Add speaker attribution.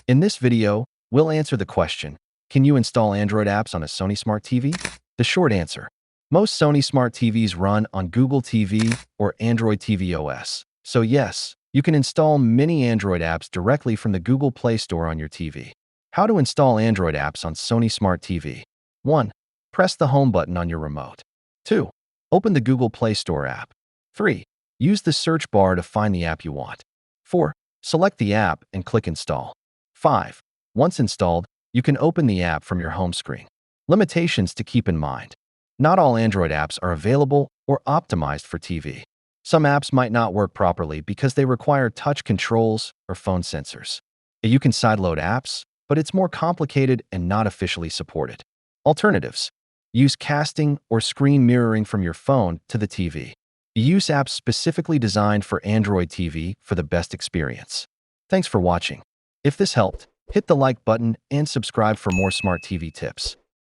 Speaker 1: In this video, we'll answer the question, can you install Android apps on a Sony Smart TV? The short answer, most Sony Smart TVs run on Google TV or Android TV OS. So yes, you can install many Android apps directly from the Google Play Store on your TV. How to install Android apps on Sony Smart TV. 1. Press the Home button on your remote. 2. Open the Google Play Store app. 3. Use the search bar to find the app you want. 4. Select the app and click Install. 5. Once installed, you can open the app from your home screen. Limitations to keep in mind. Not all Android apps are available or optimized for TV. Some apps might not work properly because they require touch controls or phone sensors. You can sideload apps, but it's more complicated and not officially supported. Alternatives. Use casting or screen mirroring from your phone to the TV. Use apps specifically designed for Android TV for the best experience. Thanks for watching. If this helped, hit the like button and subscribe for more smart TV tips.